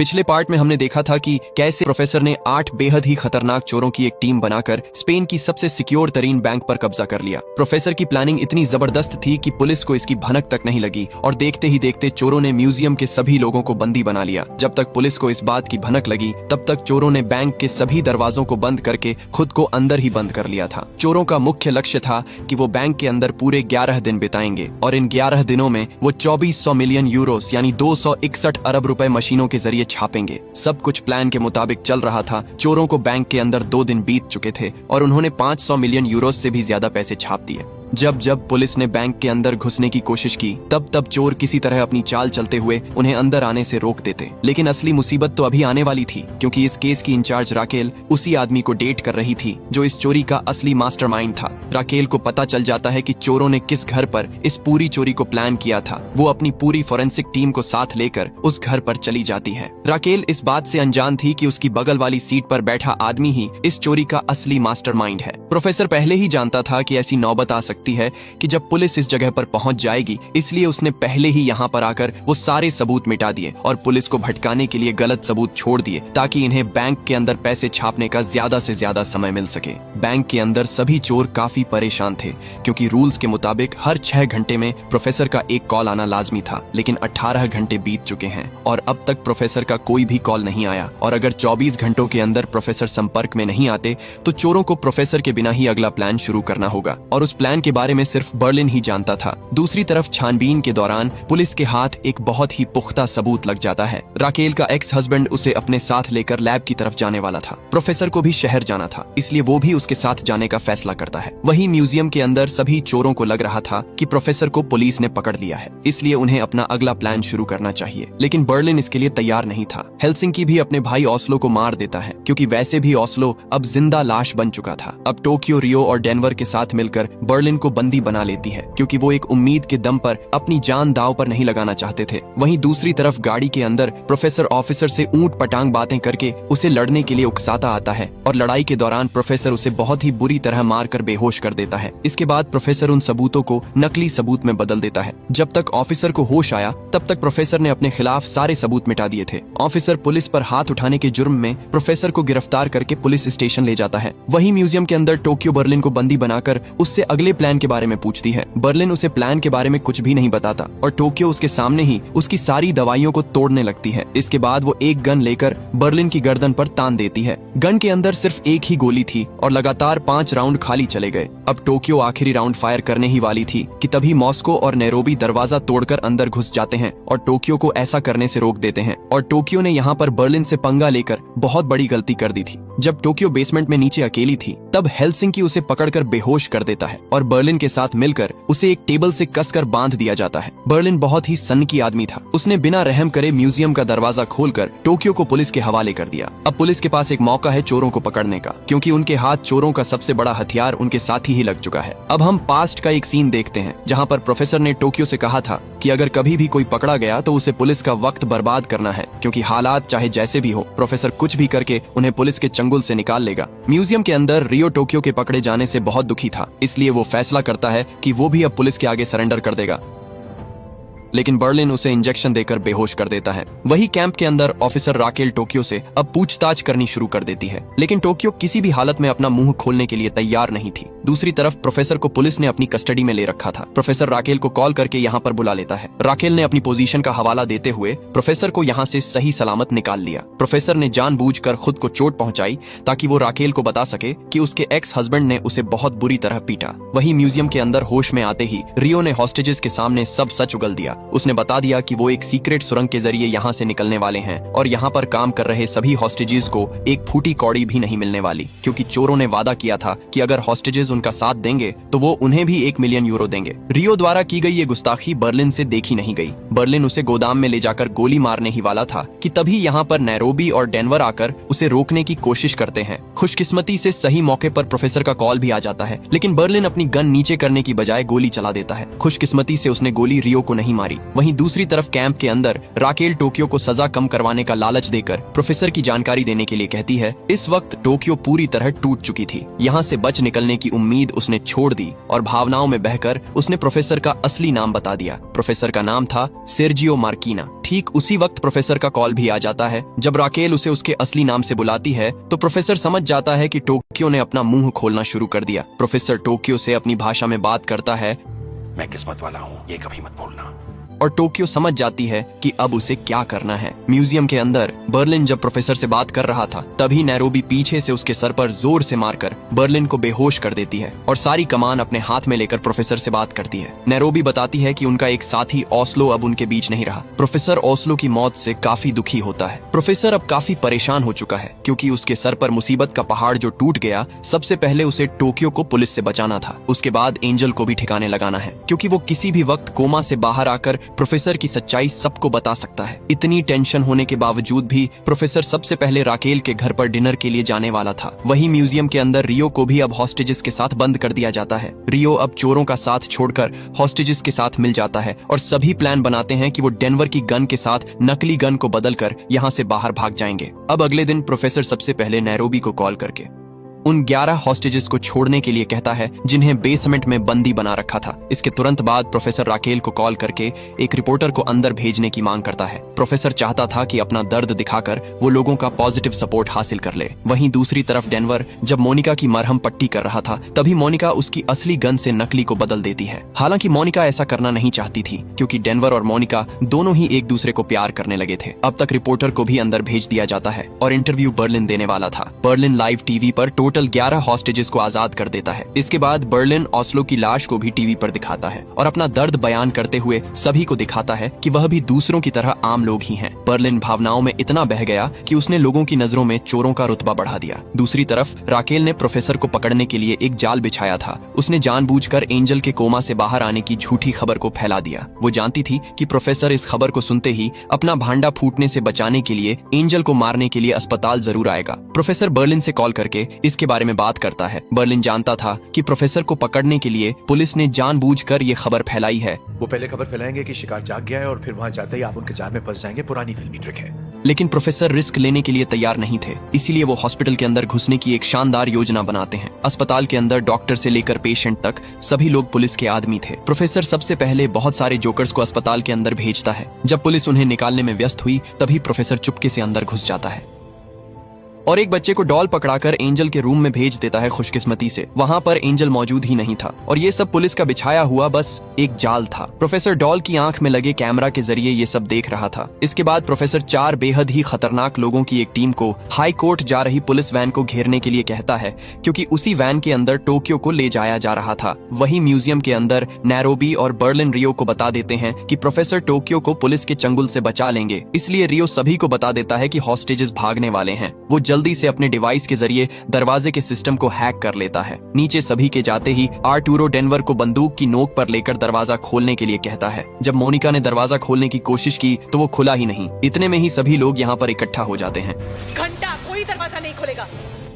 पिछले पार्ट में हमने देखा था कि कैसे प्रोफेसर ने 8 बेहद ही खतरनाक चोरों की एक टीम बनाकर स्पेन की सबसे सिक्योर तरीन बैंक पर कब्जा कर लिया। प्रोफेसर की प्लानिंग इतनी जबरदस्त थी कि पुलिस को इसकी भनक तक नहीं लगी और देखते ही देखते चोरों ने म्यूजियम के सभी लोगों को बंदी बना लिया। जब तक पुलिस को इस बात की भनक लगी तब तक चोरों ने बैंक के सभी दरवाजों को बंद करके खुद को अंदर ही बंद कर लिया था। चोरों का मुख्य लक्ष्य था कि वो बैंक के अंदर पूरे 11 दिन बिताएंगे और इन 11 दिनों में वो 2400 मिलियन यूरोस यानी 261 अरब रुपए मशीनों के जरिए छापेंगे। सब कुछ प्लान के मुताबिक चल रहा था। चोरों को बैंक के अंदर 2 दिन बीत चुके थे और उन्होंने 500 मिलियन यूरोस से भी ज्यादा पैसे छाप दिए। जब जब पुलिस ने बैंक के अंदर घुसने की कोशिश की तब तब चोर किसी तरह अपनी चाल चलते हुए उन्हें अंदर आने से रोक देते। लेकिन असली मुसीबत तो अभी आने वाली थी, क्योंकि इस केस की इंचार्ज राकेल उसी आदमी को डेट कर रही थी जो इस चोरी का असली मास्टरमाइंड था। राकेल को पता चल जाता है कि चोरों ने किस घर पर इस पूरी चोरी को प्लान किया था। वो अपनी पूरी फोरेंसिक टीम को साथ लेकर उस घर पर चली जाती है। राकेल इस बात से अनजान थी कि उसकी बगल वाली सीट पर बैठा आदमी ही इस चोरी का असली मास्टरमाइंड है। प्रोफेसर पहले ही जानता था कि ऐसी नौबत आ सकती है कि जब पुलिस इस जगह पर पहुंच जाएगी, इसलिए उसने पहले ही यहाँ पर आकर वो सारे सबूत मिटा दिए और पुलिस को भटकाने के लिए गलत सबूत छोड़ दिए ताकि इन्हें बैंक के अंदर पैसे छापने का ज्यादा से ज्यादा समय मिल सके। बैंक के अंदर सभी चोर काफी परेशान थे, क्योंकि रूल्स के मुताबिक हर 6 घंटे में प्रोफेसर का एक कॉल आना लाजमी था। लेकिन 18 घंटे बीत चुके हैं और अब तक प्रोफेसर का कोई भी कॉल नहीं आया। और अगर 24 घंटों के अंदर प्रोफेसर संपर्क में नहीं आते तो चोरों को प्रोफेसर के बिना ही अगला प्लान शुरू करना होगा और उस प्लान के बारे में सिर्फ बर्लिन ही जानता था। दूसरी तरफ छानबीन के दौरान पुलिस के हाथ एक बहुत ही पुख्ता सबूत लग जाता है। राकेल का एक्स हस्बैंड उसे अपने साथ लेकर लैब की तरफ जाने वाला था। प्रोफेसर को भी शहर जाना था, इसलिए वो भी उसके साथ जाने का फैसला करता है। वही म्यूजियम के अंदर सभी चोरों को लग रहा था कि प्रोफेसर को पुलिस ने पकड़ लिया है, इसलिए उन्हें अपना अगला प्लान शुरू करना चाहिए। लेकिन बर्लिन इसके लिए तैयार नहीं था। हेलसिंकी भी अपने भाई ओस्लो को मार देता है, क्योंकि वैसे भी ओस्लो अब जिंदा लाश बन चुका था। अब टोक्यो, रियो और डेनवर के साथ मिलकर बर्लिन को बंदी बना लेती है, क्योंकि वो एक उम्मीद के दम पर अपनी जान दांव पर नहीं लगाना चाहते थे। वहीं दूसरी तरफ गाड़ी के अंदर प्रोफेसर ऑफिसर से ऊंट पटांग बातें करके उसे लड़ने के लिए उकसाता आता है और लड़ाई के दौरान प्रोफेसर उसे बहुत ही बुरी तरह मारकर बेहोश कर देता है। इसके बाद प्रोफेसर उन सबूतों को नकली सबूत में बदल देता है। जब तक ऑफिसर को होश आया तब तक प्रोफेसर ने अपने खिलाफ सारे सबूत मिटा दिए थे। ऑफिसर पुलिस पर हाथ उठाने के जुर्म में प्रोफेसर को गिरफ्तार करके पुलिस स्टेशन ले जाता है। वही म्यूजियम के अंदर टोक्यो बर्लिन को बंदी बनाकर उससे अगले प्लान के बारे में पूछती है। बर्लिन उसे प्लान के बारे में कुछ भी नहीं बताता और टोक्यो उसके सामने ही उसकी सारी दवाइयों को तोड़ने लगती है। इसके बाद वो एक गन लेकर बर्लिन की गर्दन पर तान देती है। गन के अंदर सिर्फ एक ही गोली थी और लगातार 5 राउंड खाली चले गए। अब टोक्यो आखिरी राउंड फायर करने ही वाली थी कि तभी मॉस्को और नैरोबी दरवाजा तोड़कर अंदर घुस जाते हैं और टोक्यो को ऐसा करने से रोक देते हैं। और टोक्यो ने यहाँ पर बर्लिन से पंगा लेकर बहुत बड़ी गलती कर दी थी। जब टोक्यो बेसमेंट में नीचे अकेली थी तब हेलसिंकी उसे पकड़कर बेहोश कर देता है और बर्लिन के साथ मिलकर उसे एक टेबल से कसकर बांध दिया जाता है। बर्लिन बहुत ही सनकी आदमी था। उसने बिना रहम करे म्यूजियम का दरवाजा खोलकर टोक्यो को पुलिस के हवाले कर दिया। अब पुलिस के पास एक मौका है चोरों को पकड़ने का, क्योंकि उनके हाथ चोरों का सबसे बड़ा हथियार उनके साथी ही लग चुका है। अब हम पास्ट का एक सीन देखते हैं जहाँ पर प्रोफेसर ने टोक्यो से कहा था कि अगर कभी भी कोई पकड़ा गया तो उसे पुलिस का वक्त बर्बाद करना है, क्योंकि हालात चाहे जैसे भी हो प्रोफेसर कुछ भी करके उन्हें पुलिस के चंगुल से निकाल लेगा। म्यूजियम के अंदर रियो टोक्यो के पकड़े जाने से बहुत दुखी था, इसलिए वो फैसला करता है कि वो भी अब पुलिस के आगे सरेंडर कर देगा। लेकिन बर्लिन उसे इंजेक्शन देकर बेहोश कर देता है। वही कैंप के अंदर ऑफिसर राकेल टोक्यो से अब पूछताछ करनी शुरू कर देती है, लेकिन टोक्यो किसी भी हालत में अपना मुंह खोलने के लिए तैयार नहीं थी। दूसरी तरफ प्रोफेसर को पुलिस ने अपनी कस्टडी में ले रखा था। प्रोफेसर राकेल को कॉल करके यहाँ पर बुला लेता है। राकेल ने अपनी पोजीशन का हवाला देते हुए प्रोफेसर को यहाँ से सही सलामत निकाल लिया। प्रोफेसर ने जानबूझकर खुद को चोट पहुंचाई ताकि वो राकेल को बता सके कि उसके एक्स हस्बैंड ने उसे बहुत बुरी तरह पीटा। वही म्यूजियम के अंदर होश में आते ही रियो ने हॉस्टेजेस के सामने सब सच उगल दिया। उसने बता दिया कि वो एक सीक्रेट सुरंग के जरिए यहाँ से निकलने वाले हैं और यहाँ पर काम कर रहे सभी हॉस्टेजेस को एक फूटी कौड़ी भी नहीं मिलने वाली, क्योंकि चोरों ने वादा किया था कि अगर हॉस्टेजेस उनका साथ देंगे तो वो उन्हें भी 1 मिलियन यूरो देंगे। रियो द्वारा की गई ये गुस्ताखी बर्लिन से देखी नहीं गई। बर्लिन उसे गोदाम में ले जाकर गोली मारने ही वाला था कि तभी यहाँ पर नैरोबी और डेनवर आकर उसे रोकने की कोशिश करते हैं। खुशकिस्मती से सही मौके पर प्रोफेसर का कॉल भी आ जाता है, लेकिन बर्लिन अपनी गन नीचे करने की बजाय गोली चला देता है। खुशकिस्मती से उसने गोली रियो को नहीं मारी जानकारी। वहीं दूसरी तरफ कैंप के अंदर राकेल टोक्यो को सजा कम करवाने का लालच देकर प्रोफेसर की जानकारी देने के लिए कहती है। इस वक्त टोक्यो पूरी तरह टूट चुकी थी। यहाँ से बच निकलने की उम्मीद उसने छोड़ दी और भावनाओं में बहकर उसने प्रोफेसर का असली नाम बता दिया। प्रोफेसर का नाम था सेर्जियो मार्कीना। ठीक उसी वक्त प्रोफेसर का कॉल भी आ जाता है। जब राकेल उसे उसके असली नाम से बुलाती है तो प्रोफेसर समझ जाता है कि टोक्यो ने अपना मुंह खोलना शुरू कर दिया। प्रोफेसर टोक्यो से अपनी भाषा में बात करता है। मैं किस्मत वाला हूँ, ये कभी मत भूलना। और टोक्यो समझ जाती है कि अब उसे क्या करना है। म्यूजियम के अंदर बर्लिन जब प्रोफेसर से बात कर रहा था तभी नैरोबी पीछे से उसके सर पर जोर से मारकर बर्लिन को बेहोश कर देती है और सारी कमान अपने हाथ में लेकर प्रोफेसर से बात करती है। नैरोबी बताती है कि उनका एक साथी ओस्लो अब उनके बीच नहीं रहा। प्रोफेसर ओस्लो की मौत से काफी दुखी होता है। प्रोफेसर अब काफी परेशान हो चुका है क्योंकि उसके सर पर मुसीबत का पहाड़ जो टूट गया, सबसे पहले उसे टोक्यो को पुलिस से बचाना था। उसके बाद एंजल को भी ठिकाने लगाना है क्योंकि वो किसी भी वक्त कोमा से बाहर आकर प्रोफेसर की सच्चाई सबको बता सकता है। इतनी टेंशन होने के बावजूद भी प्रोफेसर सबसे पहले राकेल के घर पर डिनर के लिए जाने वाला था। वहीं म्यूजियम के अंदर रियो को भी अब हॉस्टेजेस के साथ बंद कर दिया जाता है। रियो अब चोरों का साथ छोड़कर हॉस्टेजेस के साथ मिल जाता है और सभी प्लान बनाते हैं कि वो डेनवर की गन के साथ नकली गन को बदलकर यहाँ से बाहर भाग जाएंगे। अब अगले दिन प्रोफेसर सबसे पहले नैरोबी को कॉल करके उन 11 हॉस्टेजेस को छोड़ने के लिए कहता है जिन्हें बेसमेंट में बंदी बना रखा था। इसके तुरंत बाद प्रोफेसर राकेल को कॉल करके एक रिपोर्टर को अंदर भेजने की मांग करता है। प्रोफेसर चाहता था कि अपना दर्द दिखाकर वो लोगों का पॉजिटिव सपोर्ट हासिल कर ले। वहीं दूसरी तरफ डेनवर जब मोनिका की मरहम पट्टी कर रहा था तभी मोनिका उसकी असली गन से नकली को बदल देती है। हालांकि मोनिका ऐसा करना नहीं चाहती थी क्योंकि डेनवर और मोनिका दोनों ही एक दूसरे को प्यार करने लगे थे। अब तक रिपोर्टर को भी अंदर भेज दिया जाता है और इंटरव्यू बर्लिन देने वाला था। बर्लिन लाइव टीवी पर टोटल 11 हॉस्टेजेस को आजाद कर देता है। इसके बाद बर्लिन ओस्लो की लाश को भी टीवी पर दिखाता है और अपना दर्द बयान करते हुए सभी को दिखाता है कि वह भी दूसरों की तरह आम लोग ही हैं। बर्लिन भावनाओं में इतना बह गया कि उसने लोगों की नजरों में चोरों का रुतबा बढ़ा दिया। दूसरी तरफ राकेल ने प्रोफेसर को पकड़ने के लिए एक जाल बिछाया था। उसने जानबूझकर एंजल के कोमा से बाहर आने की झूठी खबर को फैला दिया। वो जानती थी कि प्रोफेसर इस खबर को सुनते ही अपना भांडा फूटने से बचाने के लिए एंजल को मारने के लिए अस्पताल जरूर आएगा। प्रोफेसर बर्लिन से कॉल करके इसके बारे में बात करता है। बर्लिन जानता था कि प्रोफेसर को पकड़ने के लिए पुलिस ने जानबूझकर ये खबर फैलाई है। वो पहले खबर फैलाएंगे कि शिकार जाग गया है और फिर वहाँ जाते ही आप उनके जाल में फंस जाएंगे। पुरानी फिल्मी ट्रिक है। लेकिन प्रोफेसर रिस्क लेने के लिए तैयार नहीं थे, इसीलिए वो हॉस्पिटल के अंदर घुसने की एक शानदार योजना बनाते हैं। अस्पताल के अंदर डॉक्टर से लेकर पेशेंट तक सभी लोग पुलिस के आदमी थे। प्रोफेसर सबसे पहले बहुत सारे जोकर्स को अस्पताल के अंदर भेजता है। जब पुलिस उन्हें निकालने में व्यस्त हुई तभी प्रोफेसर चुपके से अंदर घुस जाता है और एक बच्चे को डॉल पकड़ाकर एंजल के रूम में भेज देता है। खुशकिस्मती से वहाँ पर एंजल मौजूद ही नहीं था और ये सब पुलिस का बिछाया हुआ बस एक जाल था। प्रोफेसर डॉल की आंख में लगे कैमरा के जरिए ये सब देख रहा था। इसके बाद प्रोफेसर 4 बेहद ही खतरनाक लोगों की एक टीम को हाई कोर्ट जा रही पुलिस वैन को घेरने के लिए कहता है क्योंकि उसी वैन के अंदर टोक्यो को ले जाया जा रहा था। वही म्यूजियम के अंदर नैरोबी और बर्लिन रियो को बता देते हैं कि प्रोफेसर टोक्यो को पुलिस के चंगुल से बचा लेंगे। इसलिए रियो सभी को बता देता है कि हॉस्टेजेस भागने वाले हैं। वो जल्दी से अपने डिवाइस के जरिए दरवाजे के सिस्टम को हैक कर लेता है। नीचे सभी के जाते ही आर्टूरो डेनवर को बंदूक की नोक पर लेकर दरवाजा खोलने के लिए कहता है। जब मोनिका ने दरवाजा खोलने की कोशिश की तो वो खुला ही नहीं। इतने में ही सभी लोग यहाँ पर इकट्ठा हो जाते हैं। घंटा कोई दरवाजा नहीं खुलेगा।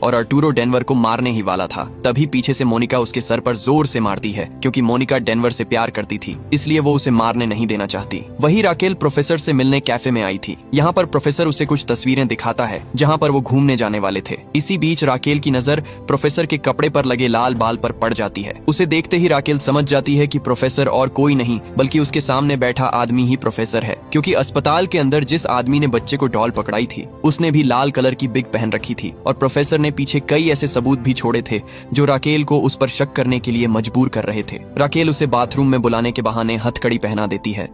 और आर्टूरो डेनवर को मारने ही वाला था। तभी पीछे से मोनिका उसके सर पर जोर से मारती है क्योंकि मोनिका डेनवर से प्यार करती थी, इसलिए वो उसे मारने नहीं देना चाहती। वही राकेल प्रोफेसर से मिलने कैफे में आई थी। यहाँ पर प्रोफेसर उसे कुछ तस्वीरें दिखाता है जहाँ पर वो घूमने जाने वाले थे। इसी बीच राकेल की नजर प्रोफेसर के कपड़े पर लगे लाल बाल पर पड़ जाती है। उसे देखते ही राकेल समझ जाती है कि प्रोफेसर और कोई नहीं बल्कि उसके सामने बैठा आदमी ही प्रोफेसर है, क्योंकि अस्पताल के अंदर जिस आदमी ने बच्चे को डॉल पकड़ाई थी उसने भी लाल कलर की बिग पहन रखी थी और प्रोफेसर ने पीछे कई ऐसे सबूत भी छोड़े थे जो राकेल को उस पर शक करने के लिए मजबूर कर रहे थे। राकेल उसे बाथरूम में बुलाने के बहाने हथकड़ी पहना देती है।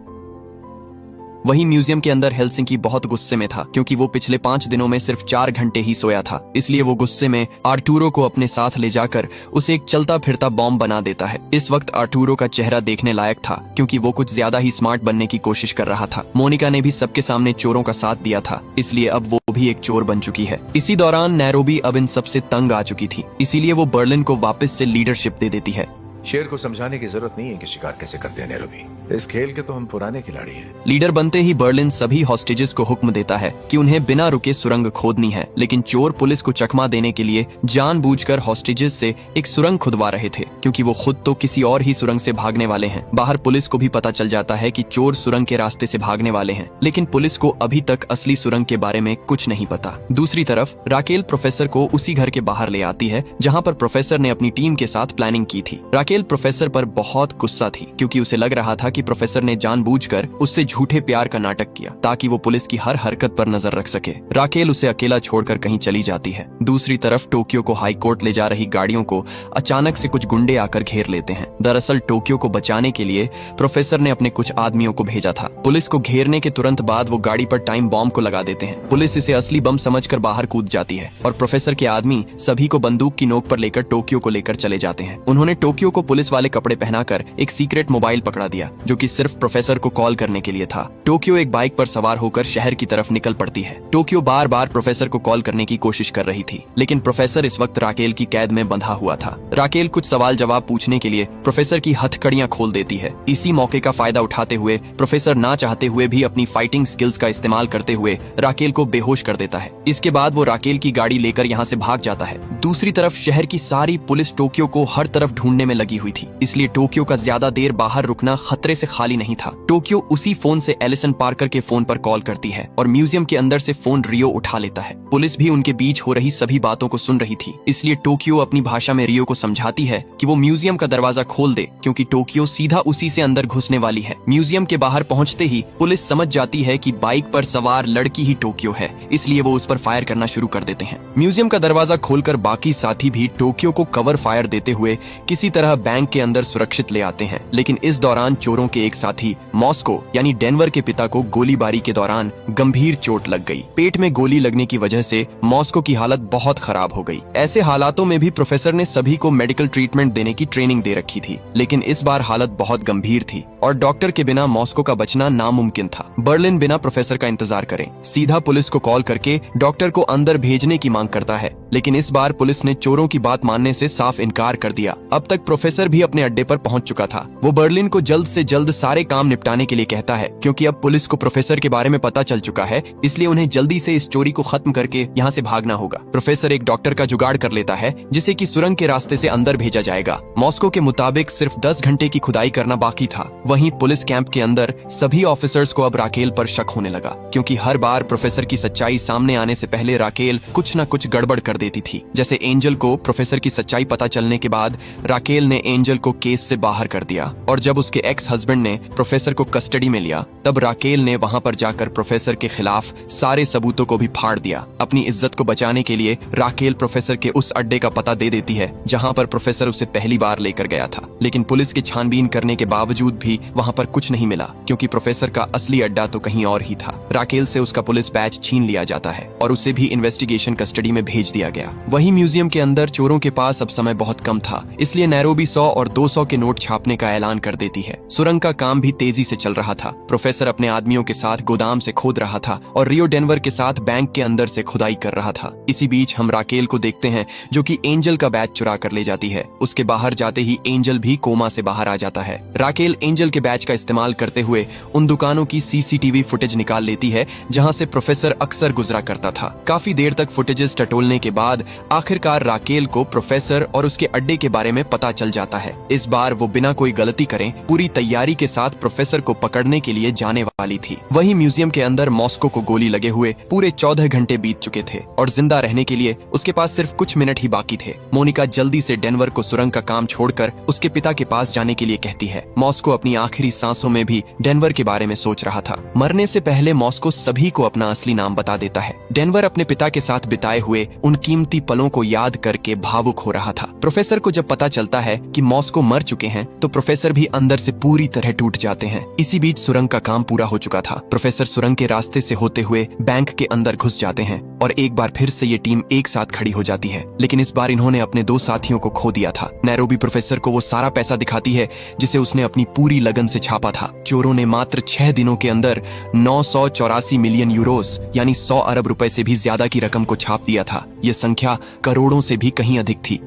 वहीं म्यूजियम के अंदर हेलसिंकी बहुत गुस्से में था क्योंकि वो पिछले 5 दिनों में सिर्फ 4 घंटे ही सोया था। इसलिए वो गुस्से में आर्टूरो को अपने साथ ले जाकर उसे एक चलता फिरता बॉम्ब बना देता है। इस वक्त आर्टूरो का चेहरा देखने लायक था क्योंकि वो कुछ ज्यादा ही स्मार्ट बनने की कोशिश कर रहा था। मोनिका ने भी सबके सामने चोरों का साथ दिया था, इसलिए अब वो भी एक चोर बन चुकी है। इसी दौरान नैरोबी अब इन सबसे तंग आ चुकी थी, इसीलिए वो बर्लिन को वापस से लीडरशिप दे देती है। शेर को समझाने की जरूरत नहीं है कि शिकार कैसे करते हैं नैरोबी। इस खेल के तो हम पुराने खिलाड़ी हैं। लीडर बनते ही बर्लिन सभी हॉस्टेजेस को हुक्म देता है कि उन्हें बिना रुके सुरंग खोदनी है, लेकिन चोर पुलिस को चकमा देने के लिए जानबूझकर हॉस्टेजेस से एक सुरंग खुदवा रहे थे, क्योंकि वो खुद तो किसी और ही सुरंग से भागने वाले हैं। बाहर पुलिस को भी पता चल जाता है कि चोर सुरंग के रास्ते से भागने वाले हैं, लेकिन पुलिस को अभी तक असली सुरंग के बारे में कुछ नहीं पता। दूसरी तरफ राकेल प्रोफेसर को उसी घर के बाहर ले आती है जहाँ पर प्रोफेसर ने अपनी टीम के साथ प्लानिंग की थी। राकेल प्रोफेसर पर बहुत गुस्सा थी, क्योंकि उसे लग रहा था कि प्रोफेसर ने जानबूझकर उससे झूठे प्यार का नाटक किया ताकि वो पुलिस की हर हरकत पर नजर रख सके। राकेल उसे अकेला छोड़कर कहीं चली जाती है। दूसरी तरफ टोक्यो को हाई कोर्ट ले जा रही गाड़ियों को अचानक से कुछ गुंडे आकर घेर लेते हैं। दरअसल टोक्यो को बचाने के लिए प्रोफेसर ने अपने कुछ आदमियों को भेजा था। पुलिस को घेरने के तुरंत बाद वो गाड़ी पर टाइम बॉम्ब को लगा देते हैं। पुलिस इसे असली बम समझकर बाहर कूद जाती है और प्रोफेसर के आदमी सभी को बंदूक की नोक पर लेकर टोक्यो को लेकर चले जाते हैं। उन्होंने टोक्यो को पुलिस वाले कपड़े पहनाकर एक सीक्रेट मोबाइल पकड़ा दिया, जो कि सिर्फ प्रोफेसर को कॉल करने के लिए था। टोक्यो एक बाइक पर सवार होकर शहर की तरफ निकल पड़ती है। टोक्यो बार बार प्रोफेसर को कॉल करने की कोशिश कर रही थी, लेकिन प्रोफेसर इस वक्त राकेल की कैद में बंधा हुआ था। राकेल कुछ सवाल जवाब पूछने के लिए प्रोफेसर की हथकड़ियां खोल देती है। इसी मौके का फायदा उठाते हुए प्रोफेसर ना चाहते हुए भी अपनी फाइटिंग स्किल्स का इस्तेमाल करते हुए राकेल को बेहोश कर देता है। इसके बाद वो राकेल की गाड़ी लेकर यहाँ से भाग जाता है। दूसरी तरफ शहर की सारी पुलिस टोक्यो को हर तरफ ढूंढने में लगी हुई थी, इसलिए टोक्यो का ज्यादा देर बाहर रुकना खतरे से खाली नहीं था। टोक्यो उसी फोन से एलिसन पार्कर के फोन पर कॉल करती है और म्यूजियम के अंदर से फोन रियो उठा लेता है। पुलिस भी उनके बीच हो रही सभी बातों को सुन रही थी, इसलिए टोक्यो अपनी भाषा में रियो को समझाती है कि वो म्यूजियम का दरवाजा खोल दे, क्योंकि टोक्यो सीधा उसी से अंदर घुसने वाली है। म्यूजियम के बाहर पहुंचते ही पुलिस समझ जाती है कि बाइक पर सवार लड़की ही टोक्यो है, इसलिए वो उस पर फायर करना शुरू कर देते हैं। म्यूजियम का दरवाजा खोलकर बाकी साथी भी टोक्यो को कवर फायर देते हुए किसी तरह बैंक के अंदर सुरक्षित ले आते हैं, लेकिन इस दौरान चोरों के एक साथी मॉस्को यानी डेनवर के पिता को गोलीबारी के दौरान गंभीर चोट लग गई। पेट में गोली लगने की वजह से मॉस्को की हालत बहुत खराब हो गई। ऐसे हालातों में भी प्रोफेसर ने सभी को मेडिकल ट्रीटमेंट देने की ट्रेनिंग दे रखी थी, लेकिन इस बार हालत बहुत गंभीर थी और डॉक्टर के बिना मॉस्को का बचना नामुमकिन था। बर्लिन बिना प्रोफेसर का इंतजार करे सीधा पुलिस को कॉल करके डॉक्टर को अंदर भेजने की मांग करता है, लेकिन इस बार पुलिस ने चोरों की बात मानने से साफ इनकार कर दिया। अब तक प्रोफेसर भी अपने अड्डे पर पहुंच चुका था। वो बर्लिन को जल्द से जल्द सारे काम निपटाने के लिए कहता है, क्योंकि अब पुलिस को प्रोफेसर के बारे में पता चल चुका है, इसलिए उन्हें जल्दी से इस चोरी को खत्म करके यहाँ से भागना होगा। प्रोफेसर एक डॉक्टर का जुगाड़ कर लेता है, जिसे कि सुरंग के रास्ते से अंदर भेजा जाएगा। मॉस्को के मुताबिक सिर्फ 10 घंटे की खुदाई करना बाकी था। वहीं पुलिस कैंप के अंदर सभी ऑफिसर्स को अब राकेल पर शक होने लगा, क्योंकि हर बार प्रोफेसर की सच्चाई सामने आने से पहले राकेल कुछ न कुछ गड़बड़ कर देती थी। जैसे एंजल को प्रोफेसर की सच्चाई पता चलने के बाद राकेल ने एंजल को केस से बाहर कर दिया, और जब उसके एक्स हस्बैंड ने प्रोफेसर को कस्टडी में लिया तब राकेल ने वहां पर जाकर प्रोफेसर के खिलाफ सारे सबूतों को भी फाड़ दिया। अपनी इज्जत को बचाने के लिए राकेल प्रोफेसर के उस अड्डे का पता दे देती है जहां पर प्रोफेसर उसे पहली बार लेकर गया था, लेकिन पुलिस की छानबीन करने के बावजूद भी वहां पर कुछ नहीं मिला, क्योंकि प्रोफेसर का असली अड्डा तो कहीं और ही था। राकेल से उसका पुलिस बैच छीन लिया जाता है और उसे भी इन्वेस्टिगेशन कस्टडी में भेज दिया गया। वहीं म्यूजियम के अंदर चोरों के पास अब समय बहुत कम था, इसलिए नैरोबी 100 और 200 के नोट छापने का ऐलान कर देती है। सुरंग का काम भी तेजी से चल रहा था। प्रोफेसर अपने आदमियों के साथ गोदाम से खोद रहा था और रियो डेनवर के साथ बैंक के अंदर से खुदाई कर रहा था। इसी बीच हम राकेल को देखते हैं, जो कि एंजल का बैच चुरा कर ले जाती है। उसके बाहर जाते ही एंजल भी कोमा से बाहर आ जाता है। राकेल एंजल के बैच का इस्तेमाल करते हुए उन दुकानों की सीसीटीवी फुटेज निकाल लेती है जहां से प्रोफेसर अक्सर गुजरा करता था। काफी देर तक फुटेजेस टटोलने के बाद आखिरकार राकेल को प्रोफेसर और उसके अड्डे के बारे में पता चल जाता है। इस बार वो बिना कोई गलती करे पूरी तैयारी के साथ प्रोफेसर को पकड़ने के लिए जाने वाली थी। वहीं म्यूजियम के अंदर मॉस्को को गोली लगे हुए पूरे 14 घंटे बीत चुके थे और जिंदा रहने के लिए उसके पास सिर्फ कुछ मिनट ही बाकी थे। मोनिका जल्दी से डेनवर को सुरंग का काम छोड़कर उसके पिता के पास जाने के लिए कहती है। मॉस्को अपनी आखिरी सांसों में भी डेनवर के बारे में सोच रहा था। मरने से पहले मॉस्को सभी को अपना असली नाम बता देता है। डेनवर अपने पिता के साथ बिताए हुए उन कीमती पलों को याद करके भावुक हो रहा था। प्रोफेसर को जब पता चलता है कि मॉस्को मर चुके हैं तो प्रोफेसर भी अंदर से पूरी तरह टूट जाते हैं। इसी बीच सुरंग का काम पूरा हो चुका था। प्रोफेसर सुरंग के रास्ते से होते हुए बैंक के अंदर घुस जाते हैं और एक बार फिर से ये टीम एक साथ खड़ी हो जाती है, लेकिन इस बार इन्होंने अपने 2 साथियों को खो दिया था। नैरोबी प्रोफेसर को वो सारा पैसा दिखाती है जिसे उसने अपनी पूरी लगन से छापा था। चोरों ने मात्र 6 दिनों के अंदर 984 मिलियन यूरोस यानी 100 अरब रुपए से भी ज्यादा की रकम को छाप दिया था। ये संख्या करोड़ों से भी कहीं अधिक थी।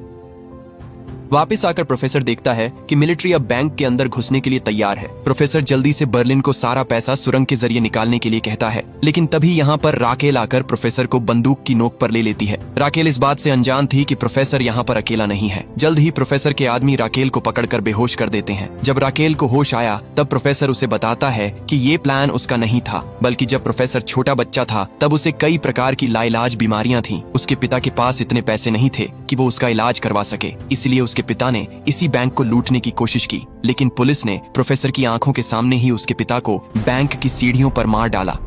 वापस आकर प्रोफेसर देखता है कि मिलिट्री अब बैंक के अंदर घुसने के लिए तैयार है। प्रोफेसर जल्दी से बर्लिन को सारा पैसा सुरंग के जरिए निकालने के लिए कहता है, लेकिन तभी यहाँ पर राकेल आकर प्रोफेसर को बंदूक की नोक पर ले लेती है। राकेल इस बात से अनजान थी कि प्रोफेसर यहाँ पर अकेला नहीं है। जल्द ही प्रोफेसर के आदमी राकेल को पकड़कर बेहोश कर देते हैं। जब राकेल को होश आया तब प्रोफेसर उसे बताता है कि ये प्लान उसका नहीं था, बल्कि जब प्रोफेसर छोटा बच्चा था तब उसे कई प्रकार की लाइलाज बीमारियां थीं। उसके पिता के पास इतने पैसे नहीं थे कि वो उसका इलाज करवा सके, इसलिए उसके पिता ने इसी बैंक को लूटने की कोशिश की। लेकिन पुलिस ने प्रोफेसर की आंखों के सामने ही उसके पिता को बैंक की सीढ़ियों पर मार डाला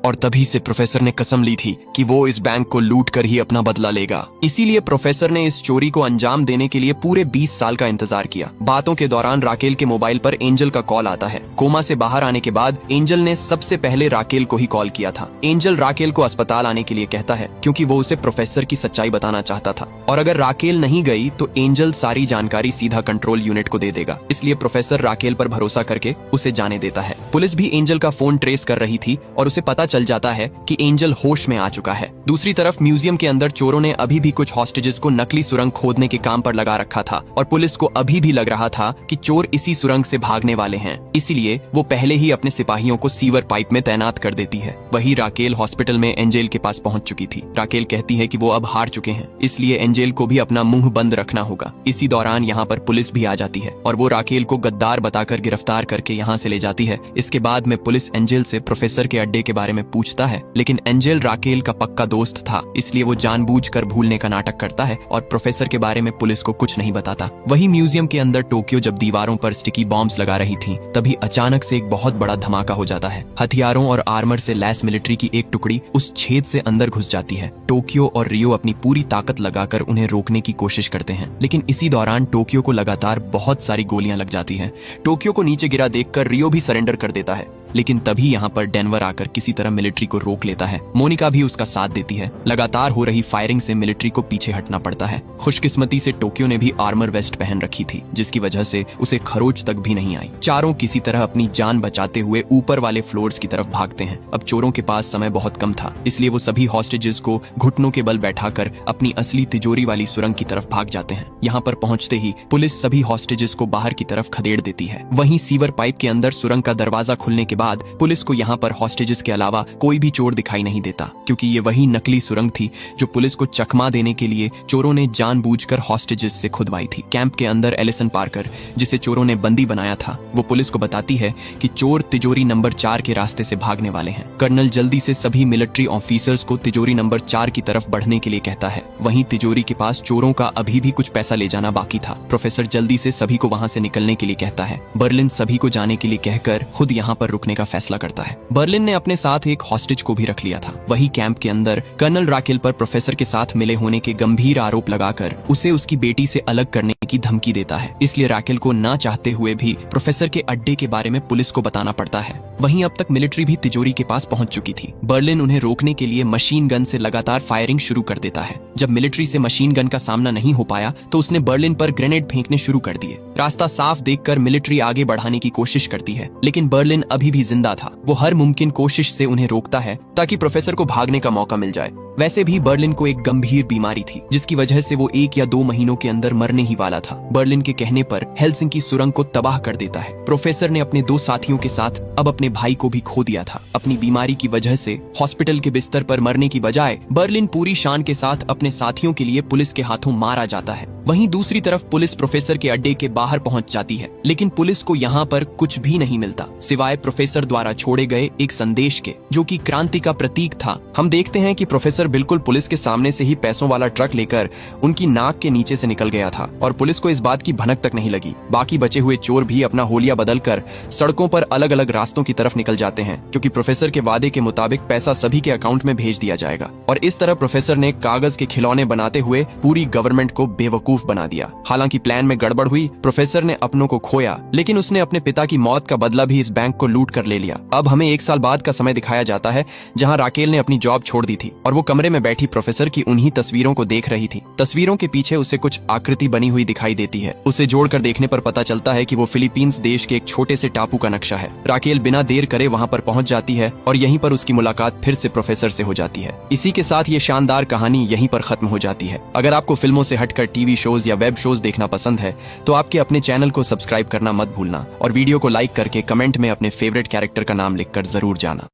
और तभी से प्रोफेसर ने कसम ली थी कि वो इस बैंक को लूट कर ही अपना बदला लेगा। इसीलिए प्रोफेसर ने इस चोरी को अंजाम देने के लिए पूरे 20 साल का इंतजार किया। बातों के दौरान राकेल के मोबाइल पर एंजल का कॉल आता है। कोमा से बाहर आने के बाद एंजल ने सबसे पहले राकेल को ही कॉल किया था। एंजल राकेल को अस्पताल आने के लिए कहता है क्योंकि वो उसे प्रोफेसर की सच्चाई बताना चाहता था, और अगर राकेल नहीं गई तो एंजल सारी जानकारी सीधा कंट्रोल यूनिट को दे देगा। इसलिए प्रोफेसर राकेल पर भरोसा करके उसे जाने देता है। पुलिस भी एंजल का फोन ट्रेस कर रही थी और उसे पता चल जाता है कि एंजल होश में आ चुका है। दूसरी तरफ म्यूजियम के अंदर चोरों ने अभी भी कुछ हॉस्टेजेस को नकली सुरंग खोदने के काम पर लगा रखा था और पुलिस को अभी भी लग रहा था कि चोर इसी सुरंग से भागने वाले हैं। इसीलिए वो पहले ही अपने सिपाहियों को सीवर पाइप में तैनात कर देती है। वही राकेल हॉस्पिटल में एंजेल के पास पहुंच चुकी थी। राकेल कहती है कि वो अब हार चुके हैं, इसलिए एंजेल को भी अपना मुंह बंद रखना होगा। इसी दौरान यहाँ पर पुलिस भी आ जाती है और वो राकेल को गद्दार बताकर गिरफ्तार करके यहाँ से ले जाती है। इसके बाद में पुलिस एंजेल से प्रोफेसर के अड्डे के बारे में पूछता है, लेकिन एंजेल राकेल का पक्का दोस्त था, इसलिए वो जानबूझकर भूलने का नाटक करता है और प्रोफेसर के बारे में पुलिस को कुछ नहीं बताता। वही म्यूजियम के अंदर टोक्यो जब दीवारों पर स्टिकी बॉम्ब्स लगा रही थी, तभी अचानक से एक बहुत बड़ा धमाका हो जाता है। हथियारों और आर्मर से लैस मिलिट्री की एक टुकड़ी उस छेद से अंदर घुस जाती है। टोक्यो और रियो अपनी पूरी ताकत लगाकर उन्हें रोकने की कोशिश करते हैं, लेकिन इसी दौरान टोक्यो को लगातार बहुत सारी गोलियां लग जाती हैं। टोक्यो को नीचे गिरा देखकर रियो भी सरेंडर कर देता है, लेकिन तभी यहाँ पर डेनवर आकर किसी तरह मिलिट्री को रोक लेता है। मोनिका भी उसका साथ देती है। लगातार हो रही फायरिंग से मिलिट्री को पीछे हटना पड़ता है। खुशकिस्मती से टोक्यो ने भी आर्मर वेस्ट पहन रखी थी, जिसकी वजह से उसे खरोच तक भी नहीं आई। चारों किसी तरह अपनी जान बचाते हुए ऊपर वाले फ्लोर्स की तरफ भागते हैं। अब चोरों के पास समय बहुत कम था, इसलिए वो सभी हॉस्टेजेस को घुटनों के बल बैठाकर अपनी असली तिजोरी वाली सुरंग की तरफ भाग जाते हैं। यहाँ पर पहुंचते ही पुलिस सभी हॉस्टेजेस को बाहर की तरफ खदेड़ देती है। वहीं सीवर पाइप के अंदर सुरंग का दरवाजा खुलने के बाद पुलिस को यहाँ पर हॉस्टेजेस के अलावा कोई भी चोर दिखाई नहीं देता, क्योंकि ये वही नकली सुरंग थी जो पुलिस को चकमा देने के लिए चोरों ने जानबूझकर हॉस्टेजेस से खुदवाई थी। कैंप के अंदर एलिसन पार्कर, जिसे चोरों ने बंदी बनाया था, वो पुलिस को बताती है कि चोर तिजोरी नंबर 4 के रास्ते से भागने वाले हैं। कर्नल जल्दी से सभी मिलिट्री ऑफिसर्स को तिजोरी नंबर 4 की तरफ बढ़ने के लिए कहता है। वहीं तिजोरी के पास चोरों का अभी भी कुछ पैसा ले जाना बाकी था। प्रोफेसर जल्दी से सभी को वहां से निकलने के लिए कहता है। बर्लिन सभी को जाने के लिए कहकर खुद यहाँ पर रुकने का फैसला करता है। बर्लिन ने अपने साथ एक हॉस्टेज को भी रख लिया था। वही कैंप के अंदर कर्नल राकेल पर प्रोफेसर के साथ मिले होने के गंभीर आरोप लगाकर उसे उसकी बेटी से अलग करने की धमकी देता है। इसलिए राकेल को ना चाहते हुए भी प्रोफेसर के अड्डे के बारे में पुलिस को बताना पड़ता है। वहीं अब तक मिलिट्री भी तिजोरी के पास पहुंच चुकी थी। बर्लिन उन्हें रोकने के लिए मशीन गन से लगातार फायरिंग शुरू कर देता है। जब मिलिट्री से मशीन गन का सामना नहीं हो पाया तो उसने बर्लिन पर ग्रेनेड फेंकने शुरू कर दिए। रास्ता साफ देखकर मिलिट्री आगे बढ़ाने की कोशिश करती है, लेकिन बर्लिन अभी भी जिंदा था। वो हर मुमकिन कोशिश से उन्हें रोकता है ताकि प्रोफेसर को भागने का मौका मिल जाए। वैसे भी बर्लिन को एक गंभीर बीमारी थी, जिसकी वजह से वो 1 या 2 महीनों के अंदर मरने ही वाला था। बर्लिन के कहने पर हेलसिंकी सुरंग को तबाह कर देता है। प्रोफेसर ने अपने 2 साथियों के साथ अब अपने भाई को भी खो दिया था। अपनी बीमारी की वजह से हॉस्पिटल के बिस्तर पर मरने की बजाय बर्लिन पूरी शान के साथ अपने साथियों के लिए पुलिस के हाथों मारा जाता है। वहीं दूसरी तरफ पुलिस प्रोफेसर के अड्डे के बाहर पहुंच जाती है, लेकिन पुलिस को यहाँ पर कुछ भी नहीं मिलता सिवाय प्रोफेसर द्वारा छोड़े गए एक संदेश के, जो कि क्रांति का प्रतीक था। हम देखते हैं कि प्रोफेसर बिल्कुल पुलिस के सामने से ही पैसों वाला ट्रक लेकर उनकी नाक के नीचे से निकल गया था और पुलिस को इस बात की भनक तक नहीं लगी। बाकी बचे हुए चोर भी अपना होलिया बदलकर सड़कों पर अलग अलग रास्तों की तरफ निकल जाते हैं, क्योंकि प्रोफेसर के वादे के मुताबिक पैसा सभी के अकाउंट में भेज दिया जाएगा। और इस तरह प्रोफेसर ने कागज के खिलौने बनाते हुए पूरी गवर्नमेंट को बेवकूफ बना दिया। हालांकि प्लान में गड़बड़ हुई। प्रोफेसर प्रोफेसर ने अपनों को खोया, लेकिन उसने अपने पिता की मौत का बदला भी इस बैंक को लूट कर ले लिया। अब हमें 1 साल बाद का समय दिखाया जाता है जहां राकेल ने अपनी जॉब छोड़ दी थी और वो कमरे में बैठी प्रोफेसर की उन्हीं तस्वीरों को देख रही थी। तस्वीरों के पीछे उसे कुछ आकृति बनी हुई दिखाई देती है। उसे जोड़कर देखने पर पता चलता है कि वो फिलीपींस देश के एक छोटे से टापू का नक्शा है। राकेल बिना देर करे वहां पर पहुंच जाती है और यहीं पर उसकी मुलाकात फिर से प्रोफेसर से हो जाती है। इसी के साथ ये शानदार कहानी यहीं पर खत्म हो जाती है। अगर आपको फिल्मों से हटकर टीवी शोज या वेब शोज देखना पसंद है तो आपके अपने चैनल को सब्सक्राइब करना मत भूलना और वीडियो को लाइक करके कमेंट में अपने फेवरेट कैरेक्टर का नाम लिखकर जरूर जाना।